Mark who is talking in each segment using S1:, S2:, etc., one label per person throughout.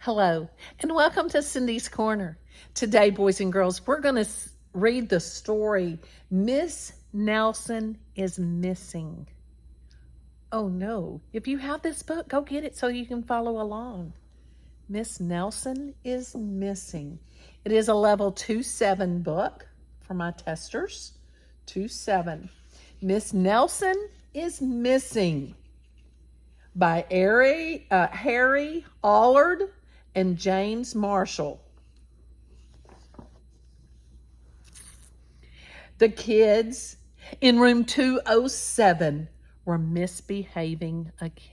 S1: Hello, and welcome to Cindy's Corner. Today, boys and girls, we're going to read the story, Miss Nelson is Missing. Oh no, if you have this book, go get it so you can follow along. Miss Nelson is Missing. It is a level 2-7 book for my testers. 2-7. Miss Nelson is Missing by Harry Allard and James Marshall. The kids in room 207 were misbehaving again.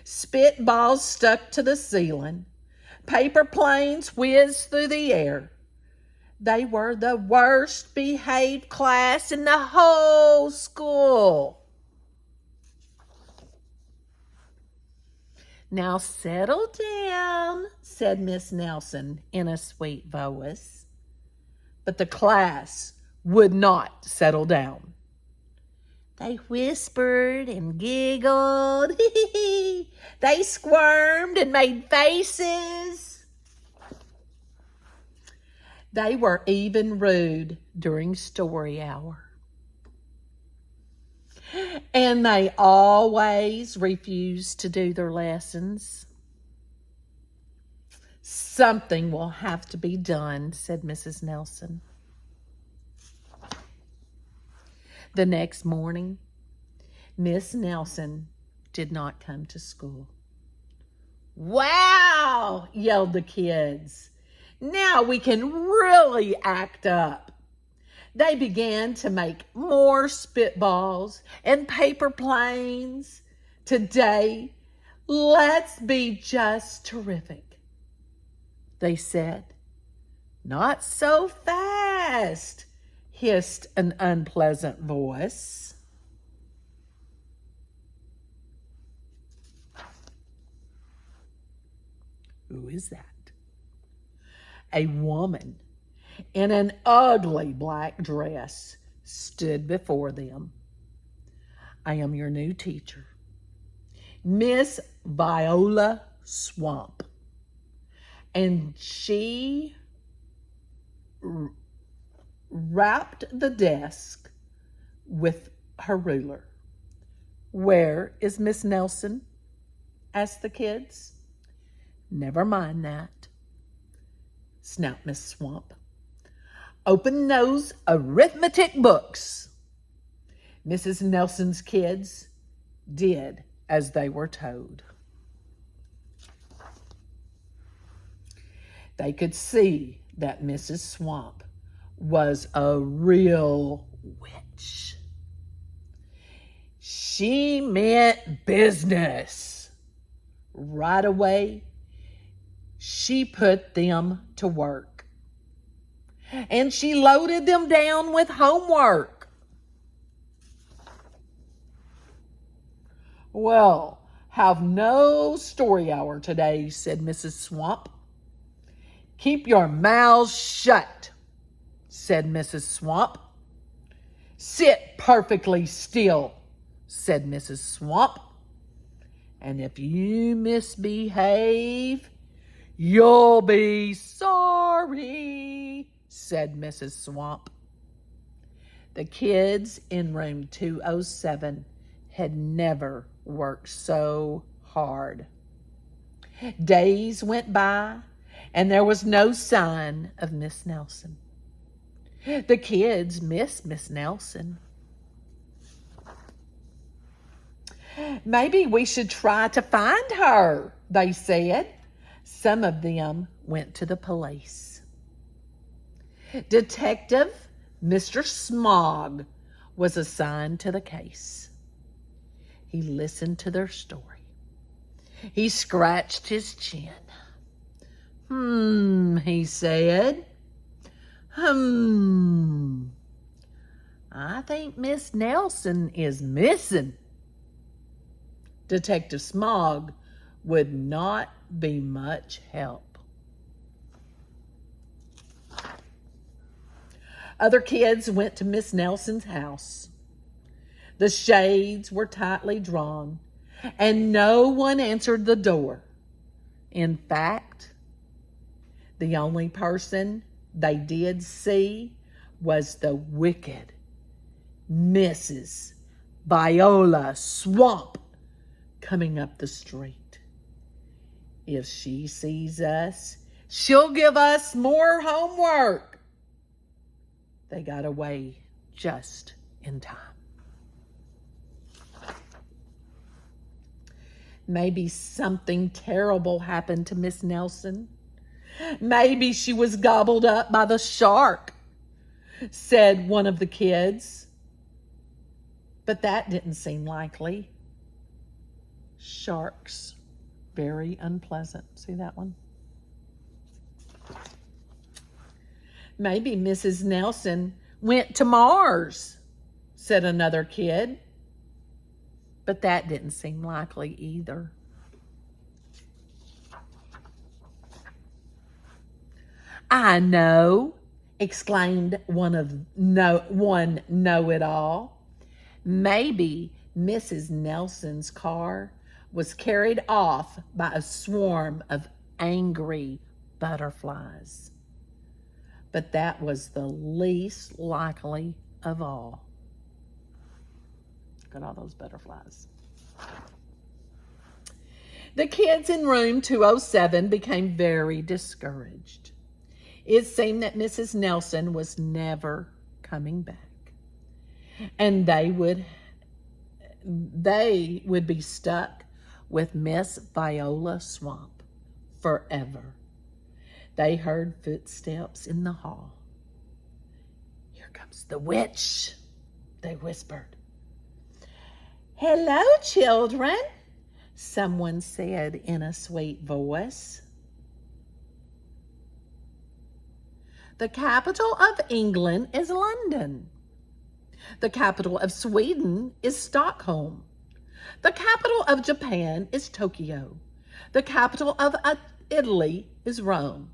S1: Spitballs stuck to the ceiling. Paper planes whizzed through the air. They were the worst behaved class in the whole school. Now settle down, said Miss Nelson in a sweet voice. But the class would not settle down. They whispered and giggled. They squirmed and made faces. They were even rude during story hour. And they always refused to do their lessons. Something will have to be done, said Mrs. Nelson. The next morning, Miss Nelson did not come to school. Wow, yelled the kids. Now we can really act up. They began to make more spitballs and paper planes. Today, let's be just terrific, they said. Not so fast, hissed an unpleasant voice. Who is that? A woman in an ugly black dress stood before them. I am your new teacher, Miss Viola Swamp. And she rapped the desk with her ruler. Where is Miss Nelson? Asked the kids. Never mind that, snapped Miss Swamp. Open those arithmetic books. Mrs. Nelson's kids did as they were told. They could see that Mrs. Swamp was a real witch. She meant business. Right away, she put them to work. And she loaded them down with homework. Well, have no story hour today, said Mrs. Swamp. Keep your mouths shut, said Mrs. Swamp. Sit perfectly still, said Mrs. Swamp. And if you misbehave, you'll be sorry, said Mrs. Swamp. The kids in room 207 had never worked so hard. Days went by, and there was no sign of Miss Nelson. The kids missed Miss Nelson. Maybe we should try to find her, they said. Some of them went to the police. Detective Mr. Smog was assigned to the case. He listened to their story. He scratched his chin. He said. I think Miss Nelson is missing. Detective Smog would not be much help. Other kids went to Miss Nelson's house. The shades were tightly drawn, and no one answered the door. In fact, the only person they did see was the wicked Mrs. Viola Swamp coming up the street. If she sees us, she'll give us more homework. They got away just in time. Maybe something terrible happened to Miss Nelson. Maybe she was gobbled up by the shark, said one of the kids. But that didn't seem likely. Sharks, very unpleasant. See that one? Maybe Mrs. Nelson went to Mars, said another kid. But that didn't seem likely either. I know, exclaimed one know-it-all. Maybe Mrs. Nelson's car was carried off by a swarm of angry butterflies. But that was the least likely of all. Look at all those butterflies. The kids in room 207 became very discouraged. It seemed that Mrs. Nelson was never coming back. And they would be stuck with Miss Viola Swamp forever. They heard footsteps in the hall. Here comes the witch, they whispered. Hello, children, someone said in a sweet voice. The capital of England is London. The capital of Sweden is Stockholm. The capital of Japan is Tokyo. The capital of Italy is Rome.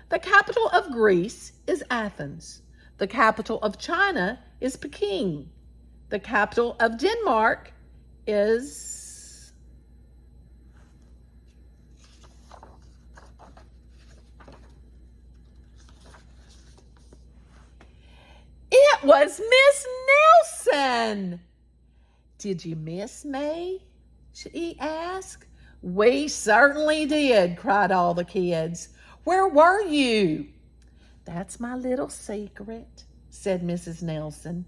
S1: The capital of Greece is Athens. The capital of China is Peking. The capital of Denmark is... It was Miss Nelson. Did you miss me? She asked. We certainly did, cried all the kids. Where were you? That's my little secret, said Mrs. Nelson.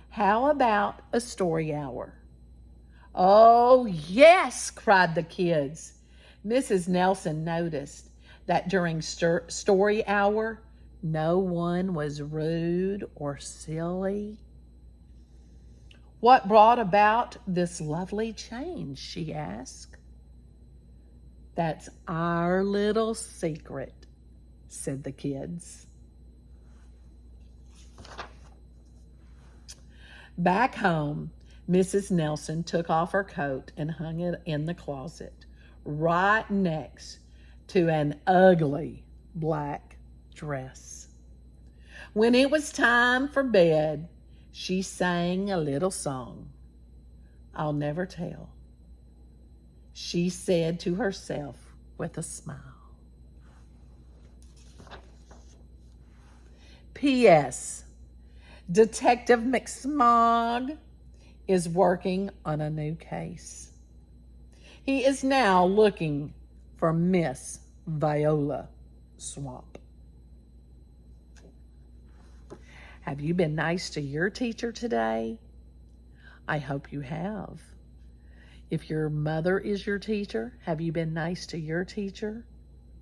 S1: How about a story hour? Oh, yes, cried the kids. Mrs. Nelson noticed that during story hour, no one was rude or silly. What brought about this lovely change, she asked. That's our little secret, said the kids. Back home, Mrs. Nelson took off her coat and hung it in the closet, right next to an ugly black dress. When it was time for bed, she sang a little song. I'll never tell, she said to herself with a smile. P.S. Detective McSmog is working on a new case. He is now looking for Miss Viola Swamp. Have you been nice to your teacher today? I hope you have. If your mother is your teacher, have you been nice to your teacher?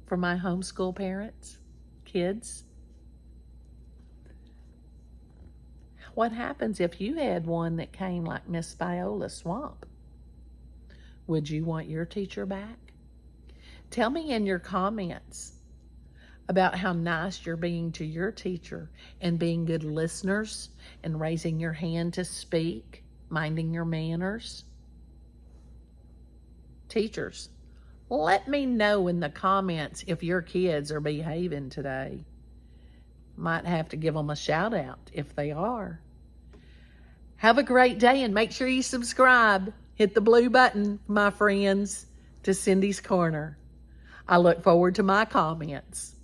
S1: For my homeschool parents, kids? What happens if you had one that came like Miss Viola Swamp? Would you want your teacher back? Tell me in your comments about how nice you're being to your teacher and being good listeners and raising your hand to speak, minding your manners. Teachers, let me know in the comments if your kids are behaving today. Might have to give them a shout out if they are. Have a great day and make sure you subscribe. Hit the blue button, my friends, to Cindy's Corner. I look forward to my comments.